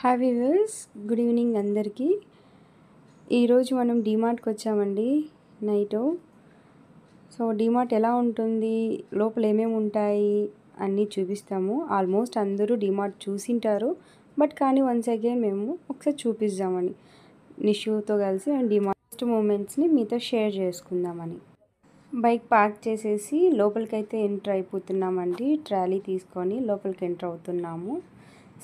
Hi viewers, good evening అందరికీ. ఈరోజు మనం డీమార్ట్కి వచ్చామండి నైట్. సో డీమార్ట్ ఎలా ఉంటుంది, లోపల ఏమేమి ఉంటాయి అన్నీ చూపిస్తాము. ఆల్మోస్ట్ అందరూ డీమార్ట్ చూసింటారు, బట్ కానీ వన్స్ అగైన్ మేము ఒకసారి చూపిద్దామని నిషుతో కలిసి అండ్ డీమార్ట్ మూమెంట్స్ని మీతో షేర్ చేసుకుందామని. బైక్ పార్క్ చేసేసి లోపలికైతే ఎంటర్ అయిపోతున్నామండి. ట్రాలీ తీసుకొని లోపలికి ఎంటర్ అవుతున్నాము.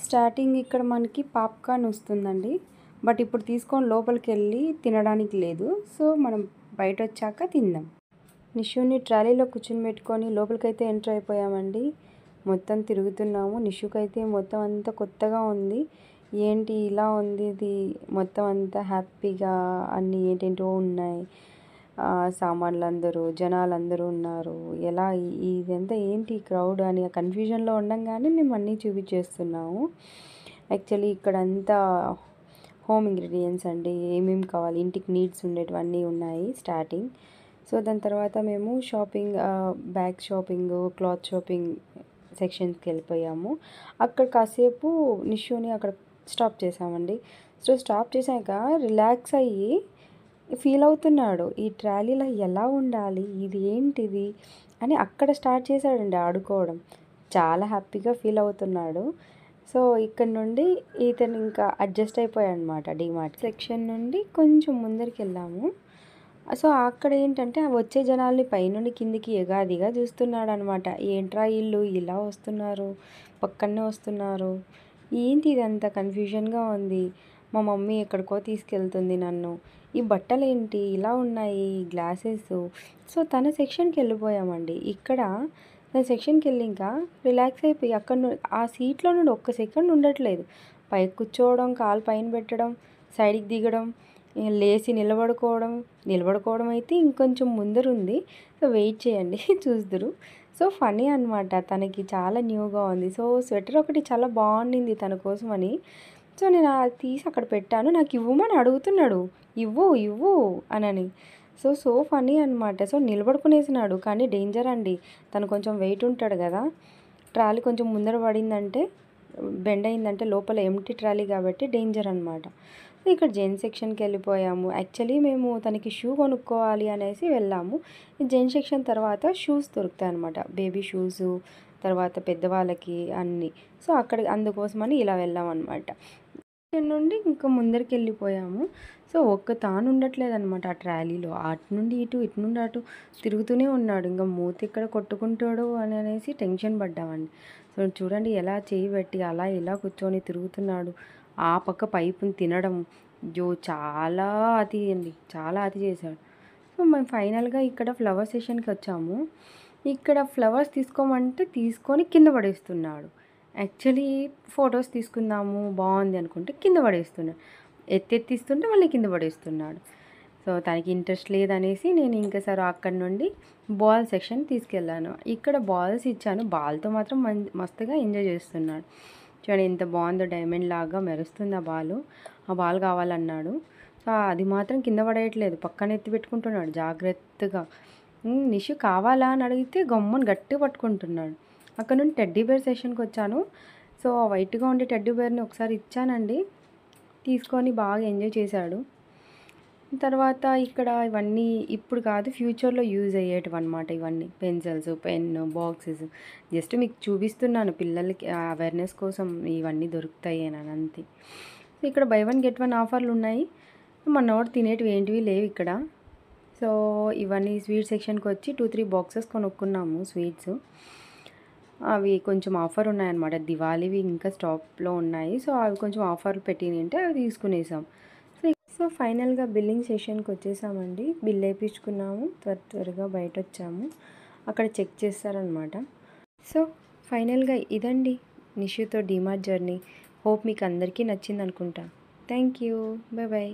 స్టార్టింగ్ ఇక్కడ మనకి పాప్కార్న్ వస్తుందండి, బట్ ఇప్పుడు తీసుకొని లోపలికి వెళ్ళి తినడానికి లేదు. సో మనం బయట వచ్చాక తిందాం. నిషుని ట్రాలీలో కూర్చొని పెట్టుకొని లోపలికైతే ఎంటర్ అయిపోయామండి. మొత్తం తిరుగుతున్నాము. నిషుకైతే మొత్తం అంతా కొత్తగా ఉంది. ఏంటి ఇలా ఉంది ఇది, మొత్తం అంతా హ్యాపీగా అన్నీ ఏంటేంటో ఉన్నాయి. సామాన్లు అందరూ జనాలందరూ ఉన్నారు. ఎలా ఇదంతా ఏంటి క్రౌడ్ అని కన్ఫ్యూజన్లో ఉండంగానే మేము అన్నీ చూపించేస్తున్నాము. యాక్చువల్లీ ఇక్కడంతా హోమ్ ఇంగ్రీడియంట్స్ అండి, ఏమేమి కావాలి ఇంటికి నీడ్స్ ఉండేటివన్నీ ఉన్నాయి స్టార్టింగ్. సో దాని తర్వాత మేము shopping, bag shopping, cloth shopping సెక్షన్స్కి వెళ్ళిపోయాము. అక్కడ కాసేపు నిషుని అక్కడ స్టాప్ చేసామండి. సో స్టాప్ చేశాక రిలాక్స్ అయ్యి ఫీల్ అవుతున్నాడు. ఈ ట్రాలీలో ఎలా ఉండాలి, ఇది ఏంటిది అని అక్కడ స్టార్ట్ చేశాడండి ఆడుకోవడం. చాలా హ్యాపీగా ఫీల్ అవుతున్నాడు. సో ఇక్కడ నుండి ఇతను ఇంకా అడ్జస్ట్ అయిపోయాడు అనమాట. డీమార్ట్ సెక్షన్ నుండి కొంచెం ముందరికి వెళ్ళాము. సో అక్కడ ఏంటంటే వచ్చే జనాల్ని పైనుండి కిందికి ఎగాదిగా చూస్తున్నాడు అనమాట. ఏంట్రా ఇల్లు ఇలా వస్తున్నారు, పక్కనే వస్తున్నారు, ఏంటి ఇదంతా కన్ఫ్యూజన్గా ఉంది. మా మమ్మీ ఎక్కడికో తీసుకెళ్తుంది నన్ను, ఈ బట్టలు ఏంటి ఇలా ఉన్నాయి, గ్లాసెస్. సో తన సెక్షన్కి వెళ్ళిపోయామండి. ఇక్కడ తన సెక్షన్కి వెళ్ళి ఇంకా రిలాక్స్ అయిపోయి అక్కడ ఆ సీట్లో నుండి ఒక్క సెకండ్ ఉండట్లేదు. పైకి కూర్చోవడం, కాలు పైన పెట్టడం, సైడ్కి దిగడం, లేచి నిలబడుకోవడం అయితే ఇంకొంచెం ముందరుంది. సో వెయిట్ చేయండి చూద్దరు. సో ఫనీ అనమాట, తనకి చాలా న్యూగా ఉంది. సో స్వెటర్ ఒకటి చాలా బాగుండింది తన కోసమని. సో నేను అది తీసి అక్కడ పెట్టాను. నాకు ఇవ్వమని అడుగుతున్నాడు, ఇవ్వు అని. సో ఫనీ అనమాట. సో నిలబడుకునేసినాడు, కానీ డేంజర్ అండి. తను కొంచెం వెయిట్ ఉంటాడు కదా. ట్రాలీ కొంచెం ముందర పడిందంటే, బెండ్ అయిందంటే లోపల ఎంటీ ట్రాలీ కాబట్టి డేంజర్ అనమాట. ఇక్కడ జెంట్స్ సెక్షన్కి వెళ్ళిపోయాము. యాక్చువల్లీ మేము తనకి షూ కొనుక్కోవాలి అనేసి వెళ్ళాము. జెంట్స్ సెక్షన్ తర్వాత షూస్ దొరుకుతాయి అనమాట, బేబీ షూస్, తర్వాత పెద్దవాళ్ళకి అన్నీ. సో అక్కడ అందుకోసమని ఇలా వెళ్ళామన్నమాట. నుండి ఇంకా ముందరికి వెళ్ళిపోయాము. సో తాను ఉండట్లేదు అనమాట ఆ ట్రాలీలో. అటు నుండి ఇటు, ఇటు నుండి అటు తిరుగుతూనే ఉన్నాడు. ఇంకా మూతి ఎక్కడ కొట్టుకుంటాడు అని అనేసి టెన్షన్ పడ్డామండి. సో చూడండి ఎలా చేయి పెట్టి అలా ఇలా కూర్చొని తిరుగుతున్నాడు. ఆ పక్క పైపుని తినడం, చాలా అతి అండి, చాలా అతి చేశాడు. సో మేము ఫైనల్గా ఇక్కడ ఫ్లవర్ సెషన్కి వచ్చాము. ఇక్కడ ఫ్లవర్స్ తీసుకోమంటే తీసుకొని కింద పడేస్తున్నాడు. యాక్చువల్లీ ఫొటోస్ తీసుకుందాము బాగుంది అనుకుంటే కింద పడేస్తున్నాడు. ఎత్తెత్తిస్తుంటే మళ్ళీ కింద పడేస్తున్నాడు. సో తనకి ఇంట్రెస్ట్ లేదనేసి నేను ఇంకా సరే అక్కడి నుండి బాల్ సెక్షన్ తీసుకెళ్ళాను. ఇక్కడ బాల్స్ ఇచ్చాను. బాల్తో మాత్రం మస్తుగా ఎంజాయ్ చేస్తున్నాడు. చూడండి ఎంత బాగుందో, డైమండ్ లాగా మెరుస్తుంది ఆ బాల్. ఆ బాల్ కావాలన్నాడు. సో అది మాత్రం కింద పడేయట్లేదు, పక్కన ఎత్తి పెట్టుకుంటున్నాడు జాగ్రత్తగా. నిషు కావాలా అని అడిగితే గమ్మని గట్టిగా పట్టుకుంటున్నాడు. అక్కడ నుండి టెడ్డీ బేర్ సెషన్కి వచ్చాను. సో వైట్గా ఉండే టెడ్డీ బేర్ని ఒకసారి ఇచ్చానండి, తీసుకొని బాగా ఎంజాయ్ చేశాడు. తర్వాత ఇక్కడ ఇవన్నీ ఇప్పుడు కాదు, ఫ్యూచర్లో యూజ్ అయ్యేటివి అనమాట. ఇవన్నీ పెన్సిల్స్, పెన్, బాక్సెస్ జస్ట్ మీకు చూపిస్తున్నాను పిల్లలకి అవేర్నెస్ కోసం ఇవన్నీ దొరుకుతాయి అని అంతే. సో ఇక్కడ బై వన్ గెట్ వన్ ఆఫర్లు ఉన్నాయి. మనోడు తినేటివి ఏంటివి లేవు ఇక్కడ. సో ఇవన్నీ స్వీట్ సెక్షన్కి వచ్చి 2-3 బాక్సెస్ కొనుక్కున్నాము స్వీట్స్. అవి కొంచెం ఆఫర్ ఉన్నాయన్నమాట, దివాళీవి ఇంకా స్టాప్లో ఉన్నాయి. సో అవి కొంచెం ఆఫర్ పెట్టినంటే అవి తీసుకునేసాం. సో ఫైనల్గా బిల్లింగ్ సెషన్కి వచ్చేసామండి. బిల్ వేయించుకున్నాము, త్వరగా బయట వచ్చాము. అక్కడ చెక్ చేస్తారనమాట. సో ఫైనల్గా ఇదండి నిషుతో డీమార్ట్ జర్నీ. హోప్ మీకు అందరికీ నచ్చింది అనుకుంటా. Thank you, bye.